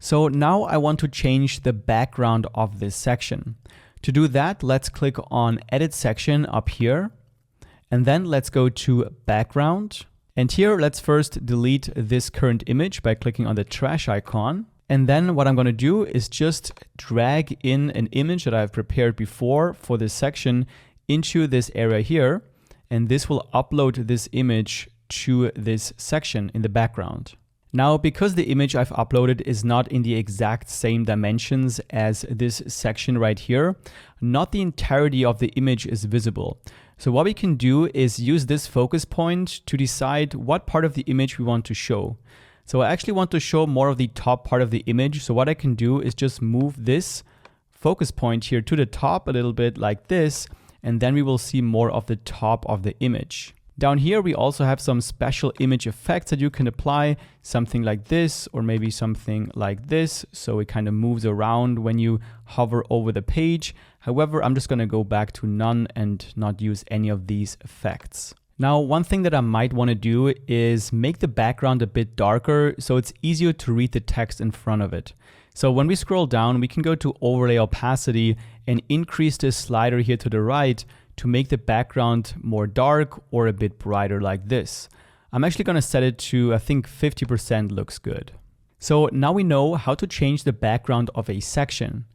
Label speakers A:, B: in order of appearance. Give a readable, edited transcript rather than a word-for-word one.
A: So now I want to change the background of this section. To do that, let's click on Edit Section up here, and then let's go to Background. And here, let's first delete this current image by clicking on the trash icon. And then what I'm going to do is just drag in an image that I've prepared before for this section into this area here. And this will upload this image to this section in the background. Now, because the image I've uploaded is not in the exact same dimensions as this section right here, not the entirety of the image is visible. So what we can do is use this focus point to decide what part of the image we want to show. So I actually want to show more of the top part of the image. So what I can do is just move this focus point here to the top a little bit like this, and then we will see more of the top of the image. Down here, we also have some special image effects that you can apply, something like this, or maybe something like this. So it kind of moves around when you hover over the page. However, I'm just going to go back to none and not use any of these effects. Now, one thing that I might want to do is make the background a bit darker so it's easier to read the text in front of it. So when we scroll down, we can go to Overlay Opacity and increase this slider here to the right to make the background more dark or a bit brighter like this. I'm actually going to set it to, I think 50% looks good. So now we know how to change the background of a section.